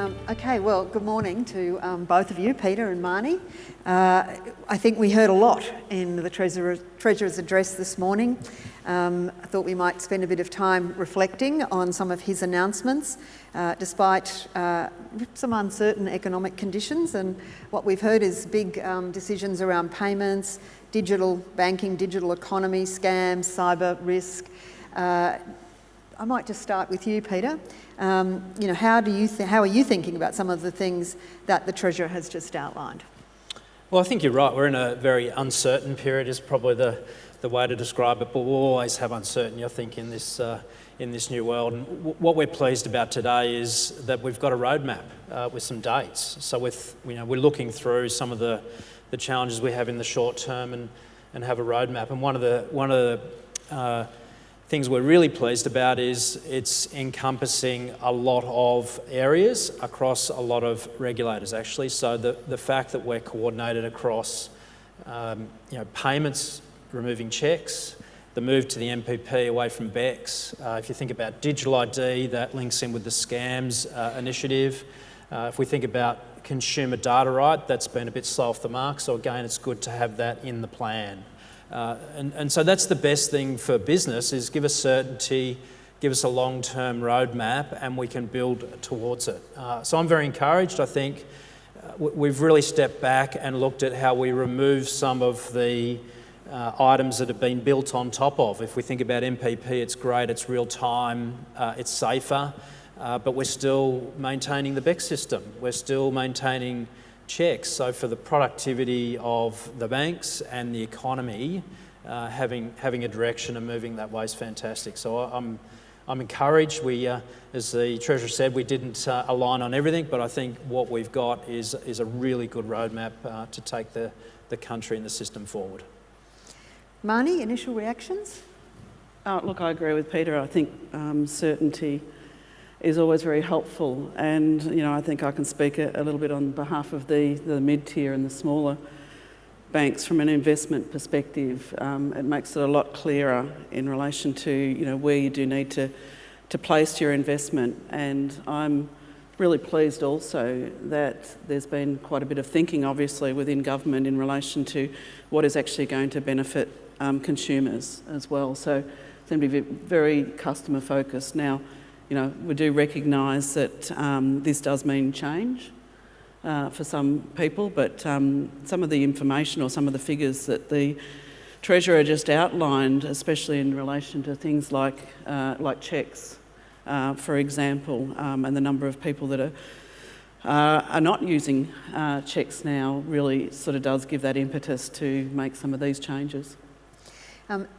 Okay, well, good morning to both of you, Peter and Marnie. I think we heard a lot in the Treasurer's address this morning. I thought we might spend a bit of time reflecting on some of his announcements, despite some uncertain economic conditions. And what we've heard is big decisions around payments, digital banking, digital economy, scams, cyber risk. I might just start with you, Peter. How are you thinking about some of the things that the Treasurer has just outlined? Well, I think you're right. We're in a very uncertain period is probably the way to describe it, but we'll always have uncertainty, I think, in this new world. And what we're pleased about today is that we've got a roadmap with some dates. So we're looking through some of the challenges we have in the short term and have a roadmap. And one of the things we're really pleased about is it's encompassing a lot of areas across a lot of regulators, actually. So the fact that we're coordinated across payments, removing checks, the move to the MPP away from BECS. If you think about digital ID, that links in with the scams initiative. If we think about consumer data right, that's been a bit slow off the mark. So again, it's good to have that in the plan. And so that's the best thing for business, is give us certainty, give us a long-term roadmap, and we can build towards it. So I'm very encouraged. I think we've really stepped back and looked at how we remove some of the items that have been built on top of. If we think about MPP, it's great, it's real time, it's safer, but we're still maintaining the BECS system. We're still maintaining checks. So for the productivity of the banks and the economy, having a direction and moving that way is fantastic. So I'm encouraged. We, as the Treasurer said, we didn't align on everything, but I think what we've got is a really good roadmap to take the country and the system forward. Marnie, initial reactions? Look, I agree with Peter. I think certainty is always very helpful, and I think I can speak a little bit on behalf of the mid-tier and the smaller banks from an investment perspective. It makes it a lot clearer in relation to where you do need to place your investment, and I'm really pleased also that there's been quite a bit of thinking, obviously, within government in relation to what is actually going to benefit consumers as well. So seem to be very customer focused. Now, we do recognise that this does mean change for some people, but some of the information or some of the figures that the Treasurer just outlined, especially in relation to things like cheques, for example, and the number of people that are not using cheques now, really sort of does give that impetus to make some of these changes.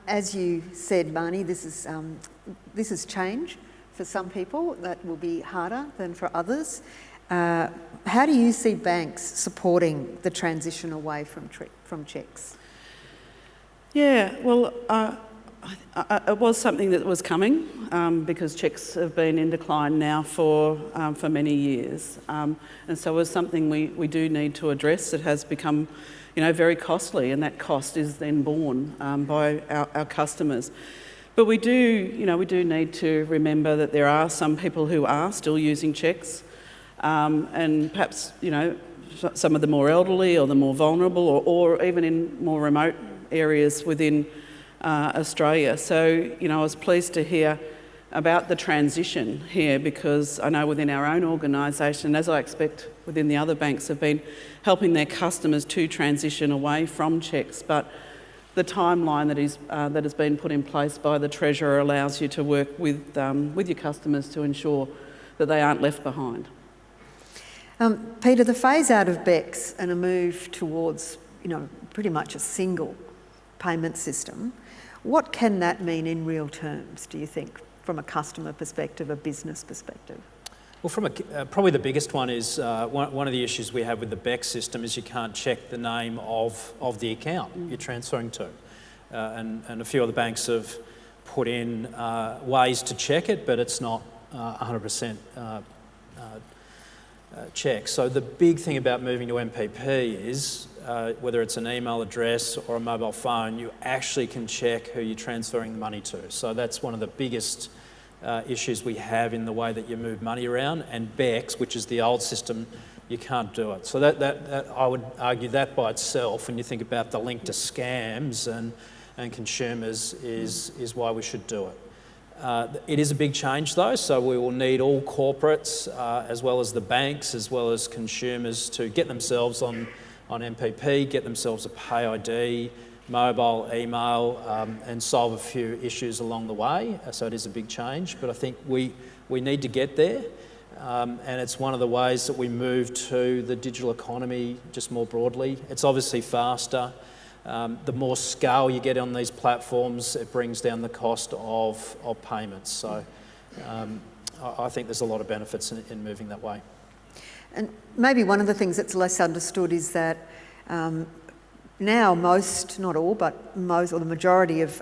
As you said, Marnie, this is change. For some people, that will be harder than for others. How do you see banks supporting the transition away from cheques? Yeah, well, it was something that was coming because cheques have been in decline now for many years, and so it was something we do need to address. It has become, very costly, and that cost is then borne by our customers. But we do need to remember that there are some people who are still using cheques, and perhaps, some of the more elderly or the more vulnerable, or even in more remote areas within Australia. So, I was pleased to hear about the transition here, because I know within our own organisation, as I expect within the other banks, have been helping their customers to transition away from cheques. But the timeline that has been put in place by the Treasurer allows you to work with your customers to ensure that they aren't left behind. Peter, the phase out of BECS and a move towards, pretty much a single payment system, what can that mean in real terms, do you think, from a customer perspective, a business perspective? Well, probably the biggest one is one of the issues we have with the BECS system is you can't check the name of the account you're transferring to. And a few other banks have put in ways to check it, but it's not 100% check. So the big thing about moving to MPP is whether it's an email address or a mobile phone, you actually can check who you're transferring the money to. So that's one of the biggest issues we have in the way that you move money around, and BEX, which is the old system, you can't do it. So that I would argue that by itself, when you think about the link to scams and consumers, is why we should do it. It is a big change though, so we will need all corporates, as well as the banks, as well as consumers, to get themselves on MPP, get themselves a pay ID, mobile, email, and solve a few issues along the way. So it is a big change, but I think we need to get there. And it's one of the ways that we move to the digital economy just more broadly. It's obviously faster. The more scale you get on these platforms, it brings down the cost of payments. So I think there's a lot of benefits in moving that way. And maybe one of the things that's less understood is that now most, not all, but most or the majority of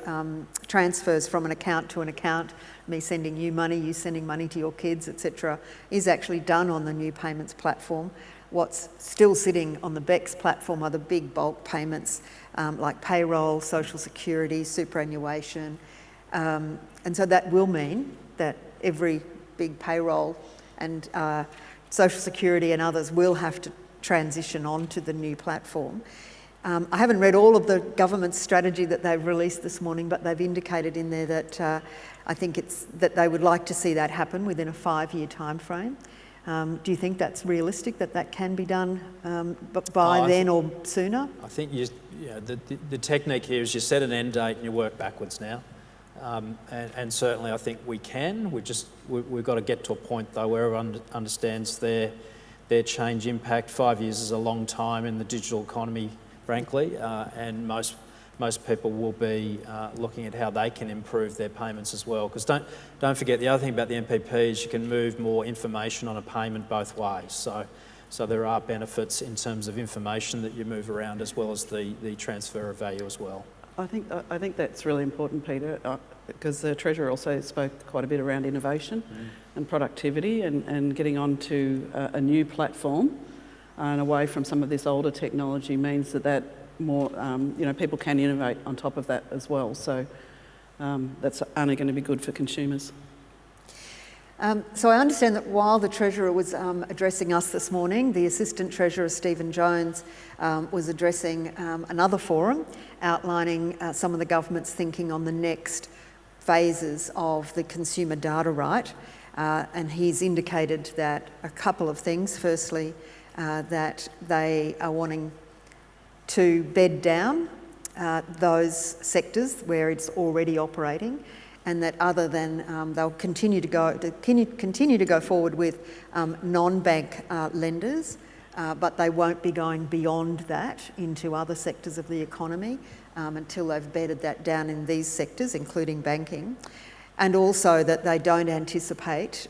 transfers from an account to an account, me sending you money, you sending money to your kids, etc., is actually done on the new payments platform. What's still sitting on the BEX platform are the big bulk payments like payroll, social security, superannuation. And so that will mean that every big payroll and social security and others will have to transition onto the new platform. I haven't read all of the government's strategy that they've released this morning, but they've indicated in there that I think it's that they would like to see that happen within a 5-year time frame. Do you think that's realistic, that can be done by then or sooner? I think the technique here is you set an end date and you work backwards now. And certainly I think we can. We've got to get to a point though where everyone understands their change impact. 5 years is a long time in the digital economy, frankly, and most people will be looking at how they can improve their payments as well. Because don't forget, the other thing about the MPP is you can move more information on a payment both ways. So there are benefits in terms of information that you move around, as well as the transfer of value as well. I think that's really important, Peter, because the Treasurer also spoke quite a bit around innovation and productivity and getting onto a new platform and away from some of this older technology means that more, people can innovate on top of that as well. So that's only going to be good for consumers. So I understand that while the Treasurer was addressing us this morning, the Assistant Treasurer, Stephen Jones, was addressing another forum outlining some of the government's thinking on the next phases of the consumer data right. And he's indicated that a couple of things. Firstly, that they are wanting to bed down those sectors where it's already operating, and that other than they'll continue to go forward with non-bank lenders, but they won't be going beyond that into other sectors of the economy until they've bedded that down in these sectors, including banking, and also that they don't anticipate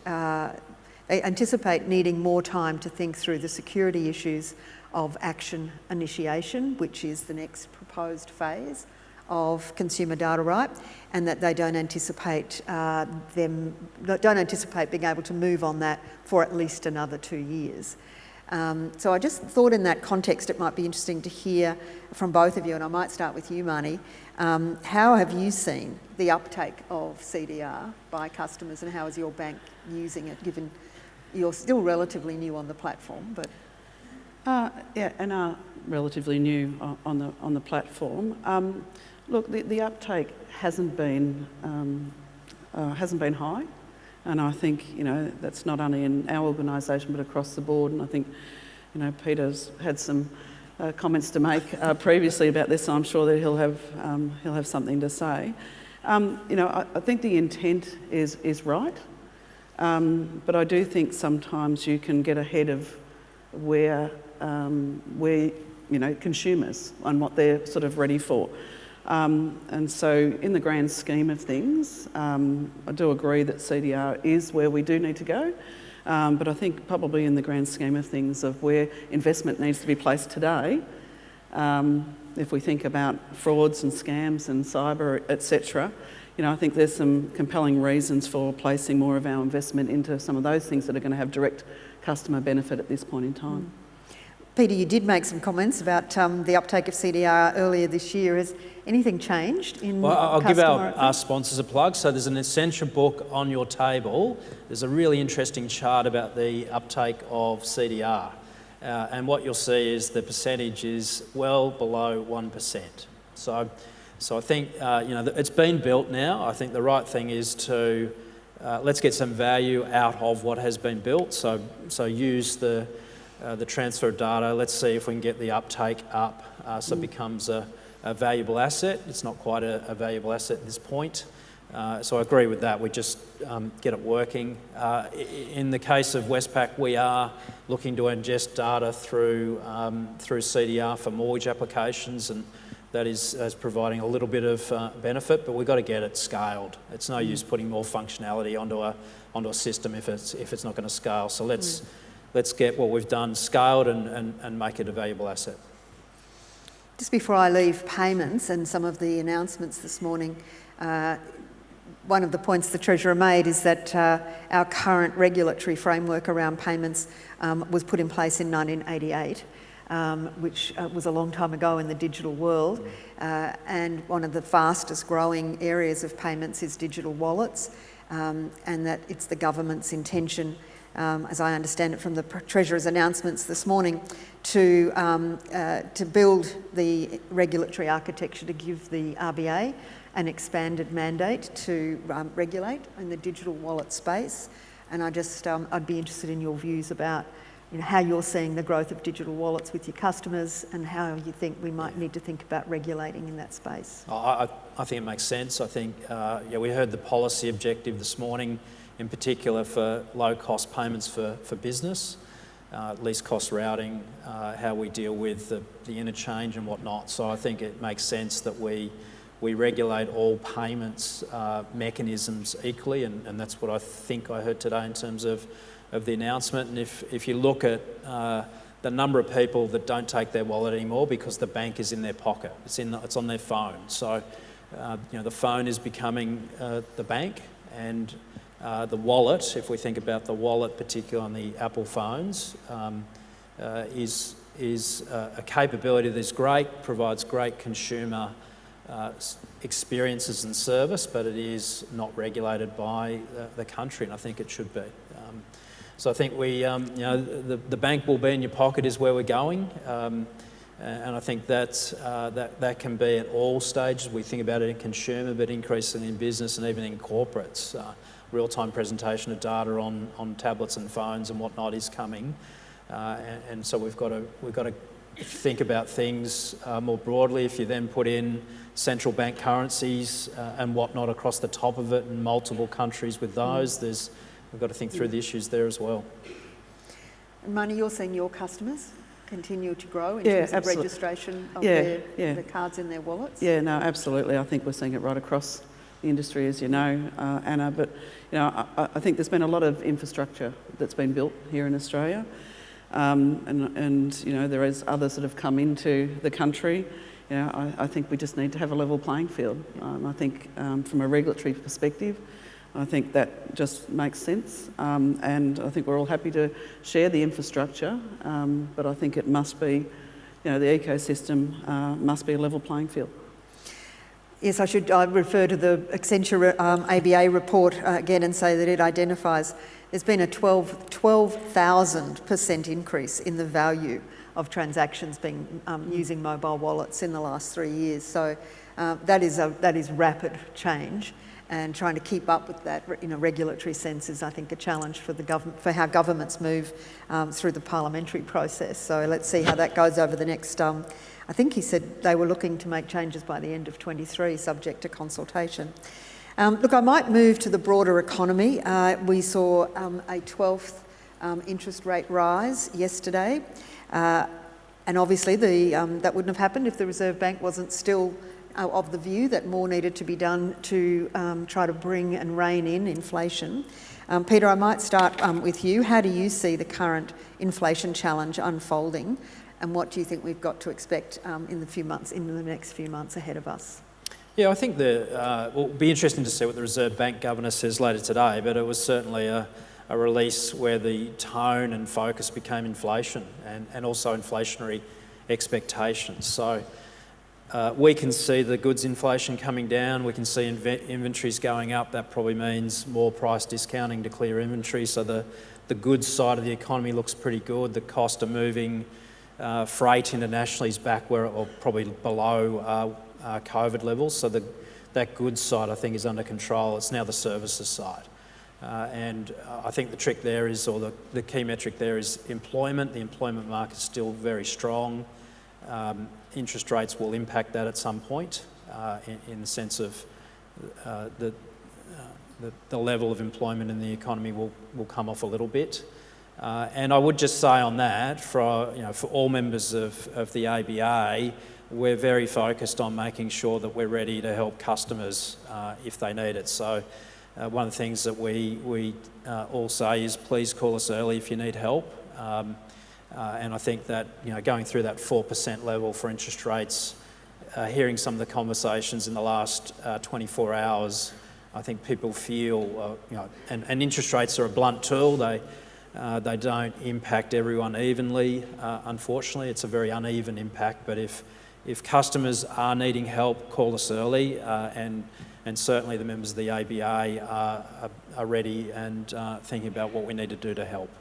needing more time to think through the security issues of action initiation, which is the next proposed phase of consumer data right, and that they don't anticipate being able to move on that for at least another 2 years. So I just thought in that context it might be interesting to hear from both of you, and I might start with you, Marnie. How have you seen the uptake of CDR by customers, and how is your bank using it, given you're still relatively new on the platform? But and are relatively new on the platform. Look, the uptake hasn't been high, and I think that's not only in our organisation but across the board. And I think Peter's had some comments to make previously about this, so I'm sure that he'll have something to say. I think the intent is right, but I do think sometimes you can get ahead of where consumers and what they're sort of ready for. And so in the grand scheme of things, I do agree that CDR is where we do need to go, but I think probably in the grand scheme of things of where investment needs to be placed today, if we think about frauds and scams and cyber, etc., I think there's some compelling reasons for placing more of our investment into some of those things that are going to have direct customer benefit at this point in time. Peter, you did make some comments about the uptake of CDR earlier this year. Has anything changed in Well, I'll give customer our sponsors a plug. So there's an essential book on your table. There's a really interesting chart about the uptake of CDR. And what you'll see is the percentage is well below 1%. So I think, it's been built now. I think the right thing is to let's get some value out of what has been built. So use the transfer of data. Let's see if we can get the uptake up so it becomes a valuable asset. It's not quite a valuable asset at this point. So I agree with that. We just get it working. In the case of Westpac, we are looking to ingest data through CDR for mortgage applications, and that is providing a little bit of benefit, but we've got to get it scaled. It's no use putting more functionality onto a system if it's not going to scale. So let's get what we've done scaled and make it a valuable asset. Just before I leave payments and some of the announcements this morning, one of the points the Treasurer made is that our current regulatory framework around payments was put in place in 1988. Which was a long time ago in the digital world, and one of the fastest growing areas of payments is digital wallets, and that it's the government's intention, as I understand it from the Treasurer's announcements this morning, to build the regulatory architecture to give the RBA an expanded mandate to regulate in the digital wallet space. And I'd be interested in your views about how you're seeing the growth of digital wallets with your customers and how you think we might need to think about regulating in that space. I think it makes sense. I think, we heard the policy objective this morning, in particular for low-cost payments for business, least cost routing, how we deal with the interchange and whatnot. So I think it makes sense that we regulate all payments mechanisms equally, and that's what I think I heard today in terms of the announcement. And if you look at the number of people that don't take their wallet anymore because the bank is in their pocket, it's on their phone. So the phone is becoming the bank, and the wallet, if we think about the wallet, particularly on the Apple phones, is a capability that is great, provides great consumer experiences and service, but it is not regulated by the country, and I think it should be. So I think the bank will be in your pocket is where we're going, and I think that can be at all stages. We think about it in consumer, but increasingly in business and even in corporates. Real-time presentation of data on tablets and phones and whatnot is coming, and so we've got to think about things more broadly. If you then put in central bank currencies and whatnot across the top of it in multiple countries with those, we've got to think through the issues there as well. And Marnie, you're seeing your customers continue to grow in terms of registration of the cards in their wallets? Yeah, no, absolutely. I think we're seeing it right across the industry, as you know, Anna. But I think there's been a lot of infrastructure that's been built here in Australia, and there is others that have come into the country. I think we just need to have a level playing field. I think from a regulatory perspective, I think that just makes sense, and I think we're all happy to share the infrastructure, but I think it must be, the ecosystem must be a level playing field. Yes, I refer to the Accenture ABA report again and say that it identifies there's been a 12,000% increase in the value of transactions being using mobile wallets in the last 3 years. So that is rapid change. And trying to keep up with that in a regulatory sense is, I think, a challenge for for how governments move through the parliamentary process. So let's see how that goes over the next. I think he said they were looking to make changes by the end of 23, subject to consultation. Look, I might move to the broader economy. We saw a 12th interest rate rise yesterday, and obviously that wouldn't have happened if the Reserve Bank wasn't still of the view that more needed to be done to try to bring and rein in inflation. Peter, I might start with you. How do you see the current inflation challenge unfolding, and what do you think we've got to expect in the next few months ahead of us? Yeah, I think it'll be interesting to see what the Reserve Bank Governor says later today, but it was certainly a a release where the tone and focus became inflation and also inflationary expectations. So we can see the goods inflation coming down, we can see inventories going up. That probably means more price discounting to clear inventory. So the goods side of the economy looks pretty good. The cost of moving freight internationally is back where, or probably below COVID levels. So that goods side, I think, is under control. It's now the services side. And I think the trick there is, or the key metric there is employment. The employment market is still very strong. Interest rates will impact that at some point in the sense of the level of employment in the economy will come off a little bit. And I would just say on that, for all members of the ABA, we're very focused on making sure that we're ready to help customers if they need it. So one of the things that we all say is please call us early if you need help. And I think that going through that 4% level for interest rates, hearing some of the conversations in the last 24 hours, I think people feel, and interest rates are a blunt tool. They don't impact everyone evenly. Unfortunately, it's a very uneven impact. But if customers are needing help, call us early, and certainly the members of the ABA are ready and thinking about what we need to do to help.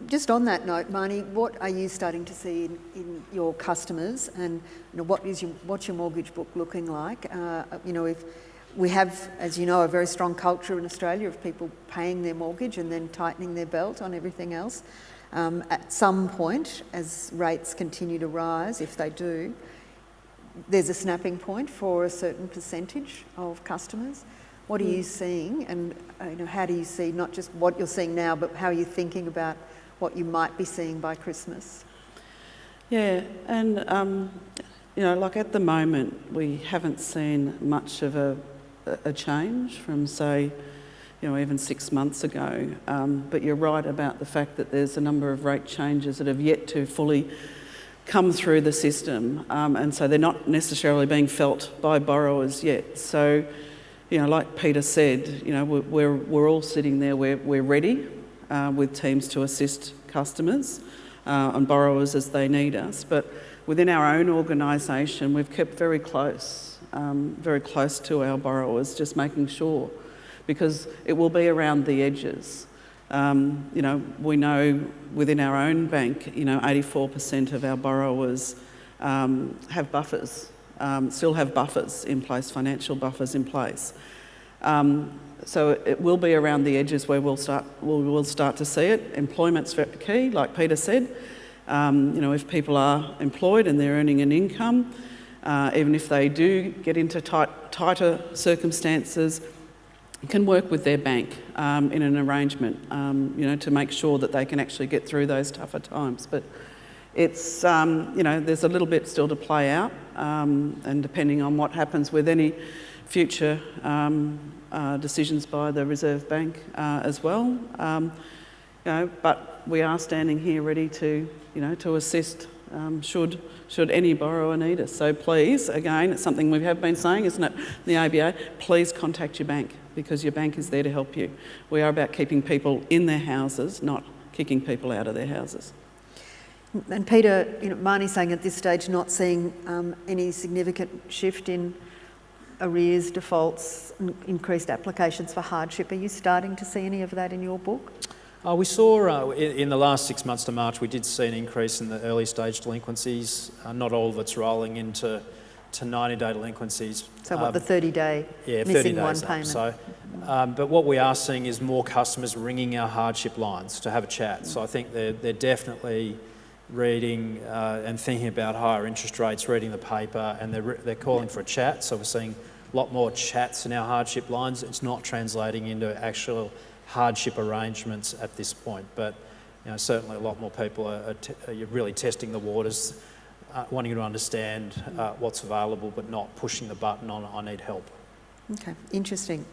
Just on that note, Marnie, what are you starting to see in your customers, and what's your mortgage book looking like? If we have, as you know, a very strong culture in Australia of people paying their mortgage and then tightening their belt on everything else. At some point, as rates continue to rise, if they do, there's a snapping point for a certain percentage of customers. What are you seeing, and how do you see not just what you're seeing now, but how are you thinking about what you might be seeing by Christmas? Yeah, and like at the moment, we haven't seen much of a change from, say, even 6 months ago. But you're right about the fact that there's a number of rate changes that have yet to fully come through the system, and so they're not necessarily being felt by borrowers yet. So, like Peter said, we're all sitting there, we're ready with teams to assist customers and borrowers as they need us. But within our own organisation, we've kept very close to our borrowers, just making sure, because it will be around the edges. We know within our own bank, 84% of our borrowers have buffers, still have buffers in place, financial buffers in place. So it will be around the edges where we'll start to see it. Employment's very key, like Peter said. If people are employed and they're earning an income, even if they do get into tighter circumstances, can work with their bank in an arrangement, to make sure that they can actually get through those tougher times. But it's, there's a little bit still to play out, and depending on what happens with any future decisions by the Reserve Bank as well. But we are standing here ready to assist should any borrower need us. So please, again, it's something we have been saying, isn't it, the ABA, please contact your bank, because your bank is there to help you. We are about keeping people in their houses, not kicking people out of their houses. And Peter, Marnie's saying at this stage not seeing any significant shift in arrears, defaults, increased applications for hardship. Are you starting to see any of that in your book? We saw in the last 6 months to March, we did see an increase in the early stage delinquencies. Not all of it's rolling into 90-day delinquencies. So what, the 30-day missing 30 days one payment? So, but what we are seeing is more customers ringing our hardship lines to have a chat. So I think they're definitely reading and thinking about higher interest rates, reading the paper, and they're calling for a chat. So we're seeing a lot more chats in our hardship lines. It's not translating into actual hardship arrangements at this point, but certainly a lot more people are really testing the waters, wanting to understand what's available, but not pushing the button on "I need help." Okay, interesting.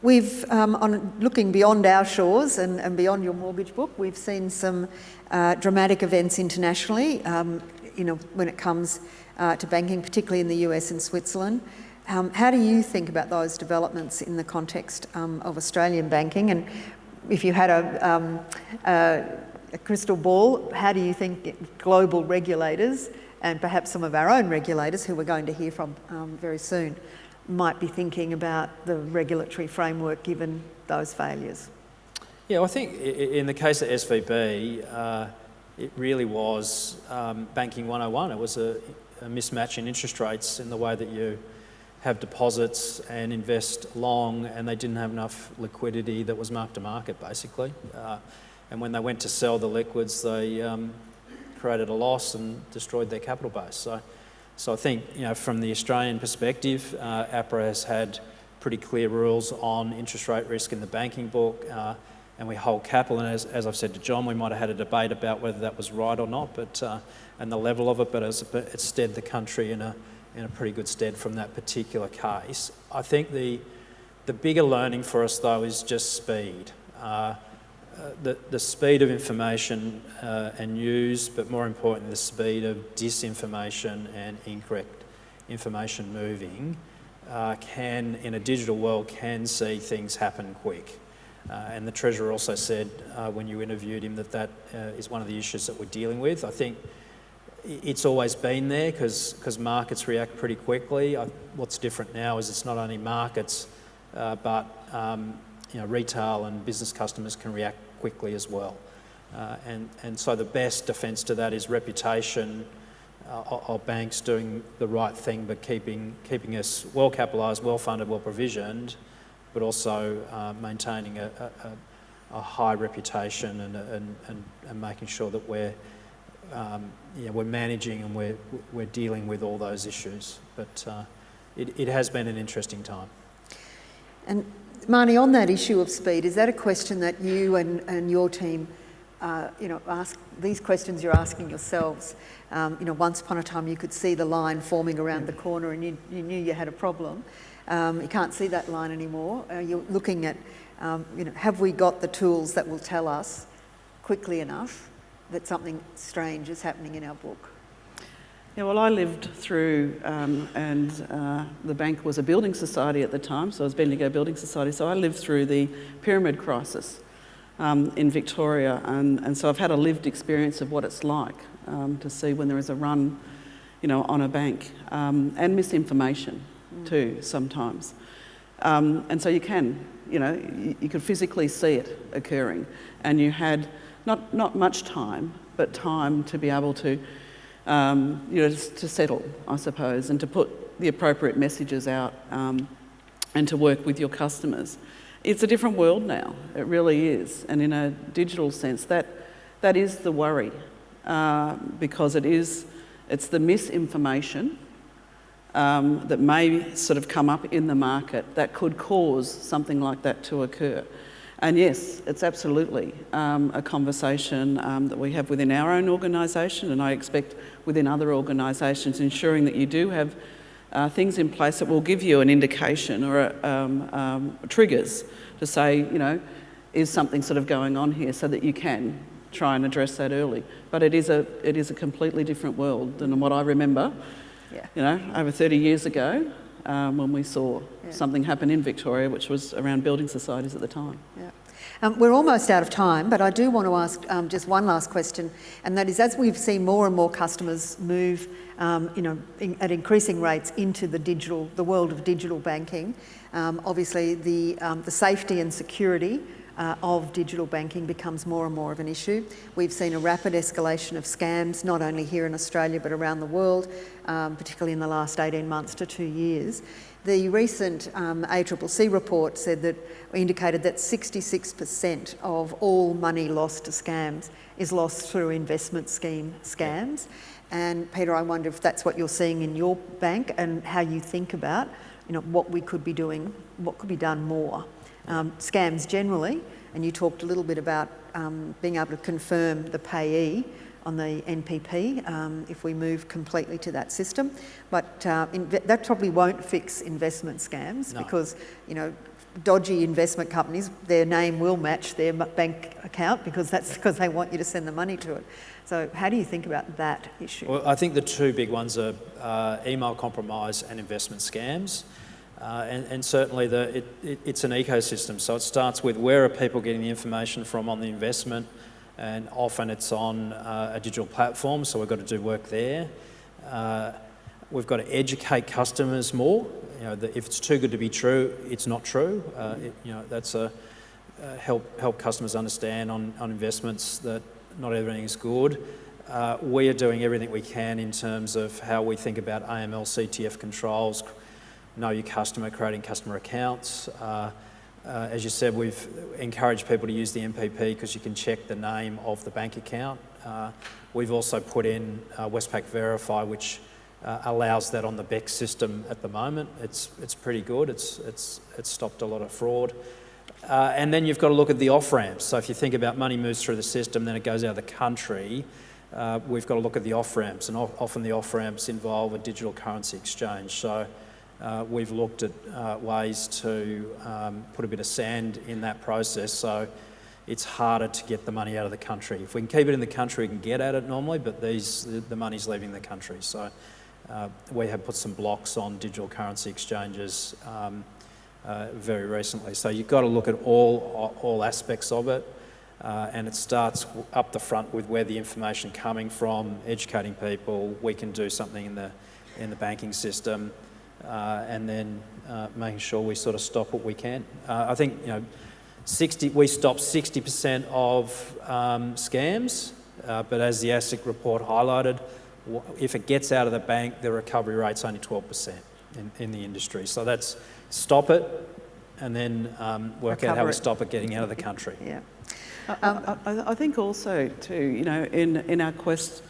We've, on looking beyond our shores and beyond your mortgage book, we've seen some dramatic events internationally. When it comes to banking, particularly in the US and Switzerland. How do you think about those developments in the context of Australian banking? And if you had a crystal ball, how do you think global regulators and perhaps some of our own regulators, who we're going to hear from very soon, might be thinking about the regulatory framework given those failures? Yeah, well, I think in the case of SVB, it really was banking 101. It was a mismatch in interest rates in the way that you have deposits and invest long, and they didn't have enough liquidity that was mark to market, basically. And when they went to sell the liquids, they created a loss and destroyed their capital base. So I think, from the Australian perspective, APRA has had pretty clear rules on interest rate risk in the banking book, and we hold capital. And as I've said to John, we might have had a debate about whether that was right or not, and the level of it, but it's steered the country in a pretty good stead from that particular case. I think the bigger learning for us, though, is just speed. The speed of information and news, but more importantly, the speed of disinformation and incorrect information moving in a digital world, can see things happen quick. And the Treasurer also said when you interviewed him that is one of the issues that we're dealing with. I think it's always been there because markets react pretty quickly. What's different now is it's not only markets, but retail and business customers can react quickly as well. And so the best defence to that is reputation of banks doing the right thing, but keeping us well capitalised, well funded, well provisioned, but also maintaining a high reputation and making sure that we're managing and we're dealing with all those issues. But it has been an interesting time. And Marnie, on that issue of speed, is that a question that you and your team, ask these questions you're asking yourselves? Once upon a time you could see the line forming around the corner and you knew you had a problem. You can't see that line anymore. You're looking at, have we got the tools that will tell us quickly enough that something strange is happening in our book? Yeah, well, I lived through, and the bank was a building society at the time, so it was Bendigo Building Society, so I lived through the pyramid crisis in Victoria, and so I've had a lived experience of what it's like to see when there is a run, on a bank, and misinformation too sometimes. And so you can, you could physically see it occurring, and you had not much time, but time to be able to to settle, I suppose, and to put the appropriate messages out and to work with your customers. It's a different world now, it really is. And in a digital sense, that is the worry, because it's the misinformation that may sort of come up in the market that could cause something like that to occur. And yes, it's absolutely a conversation that we have within our own organisation, and I expect within other organisations, ensuring that you do have things in place that will give you an indication or triggers to say, is something sort of going on here, so that you can try and address that early. But it is a completely different world than what I remember, over 30 years ago. When we saw something happen in Victoria, which was around building societies at the time. Yeah. We're almost out of time, but I do want to ask just one last question, and that is, as we've seen more and more customers move, at increasing rates into the world of digital banking, obviously the safety and security of digital banking becomes more and more of an issue. We've seen a rapid escalation of scams, not only here in Australia but around the world, particularly in the last 18 months to 2 years. The recent ACCC report indicated that 66% of all money lost to scams is lost through investment scheme scams. And Peter, I wonder if that's what you're seeing in your bank and how you think about, what we could be doing, what could be done more. Scams generally, and you talked a little bit about being able to confirm the payee NPP if we move completely to that system. But that probably won't fix investment scams because, dodgy investment companies, their name will match their bank account because they want you to send the money to it. So how do you think about that issue? Well, I think the two big ones are email compromise and investment scams. And certainly it's an ecosystem. So it starts with where are people getting the information from on the investment, and often it's on a digital platform, so we've got to do work there. We've got to educate customers more. If it's too good to be true, it's not true. That's help customers understand on investments that not everything is good. We are doing everything we can in terms of how we think about AML, CTF controls, know your customer, creating customer accounts. As you said, we've encouraged people to use the NPP because you can check the name of the bank account. We've also put in Westpac Verify, which allows that on the BEX system at the moment. It's pretty good. It's stopped a lot of fraud. And then you've got to look at the off-ramps. So if you think about money moves through the system, then it goes out of the country, we've got to look at the off-ramps, and often the off-ramps involve a digital currency exchange. So we've looked at ways to put a bit of sand in that process, so it's harder to get the money out of the country. If we can keep it in the country, we can get at it normally, but the money's leaving the country. So we have put some blocks on digital currency exchanges very recently. So you've got to look at all aspects of it, and it starts up the front with where the information coming from, educating people. We can do something in the banking system, and then making sure we sort of stop what we can. I think we stopped 60% of scams, but as the ASIC report highlighted, if it gets out of the bank, the recovery rate's only 12% in the industry. So that's stop it, and then work out how we stop it getting out of the country. Yeah. I think also too, in our quest,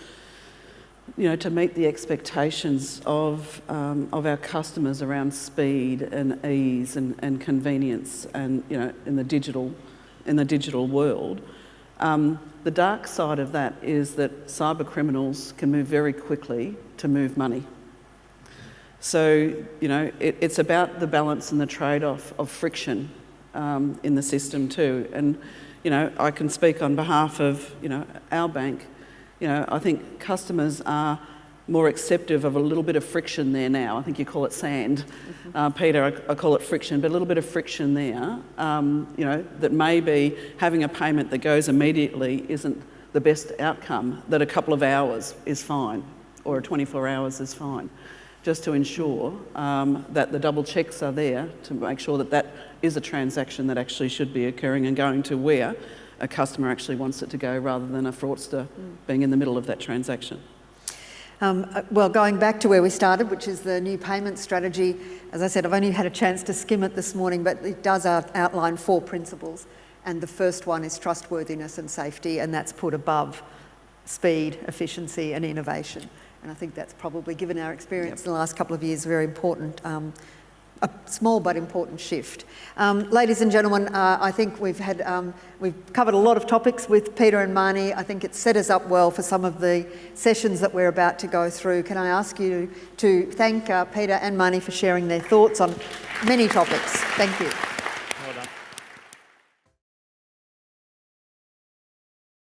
to meet the expectations of our customers around speed and ease and convenience, and in the digital world. The dark side of that is that cyber criminals can move very quickly to move money. So, it's about the balance and the trade-off of friction in the system too. And, I can speak on behalf of, our bank. I think customers are more acceptive of a little bit of friction there now. I think you call it sand. Peter, I call it friction, but a little bit of friction there, that maybe having a payment that goes immediately isn't the best outcome, that a couple of hours is fine, or 24 hours is fine, just to ensure that the double checks are there to make sure that that is a transaction that actually should be occurring and going to where a customer actually wants it to go, rather than a fraudster being in the middle of that transaction. Well, going back to where we started, which is the new payment strategy, as I said, I've only had a chance to skim it this morning, but it does outline 4 principles. And the first one is trustworthiness and safety, and that's put above speed, efficiency and innovation. And I think that's probably, given our experience in the last couple of years, a very important, a small but important shift. Ladies and gentlemen, I think we've covered a lot of topics with Peter and Marnie. I think it's set us up well for some of the sessions that we're about to go through. Can I ask you to thank Peter and Marnie for sharing their thoughts on many topics? Thank you.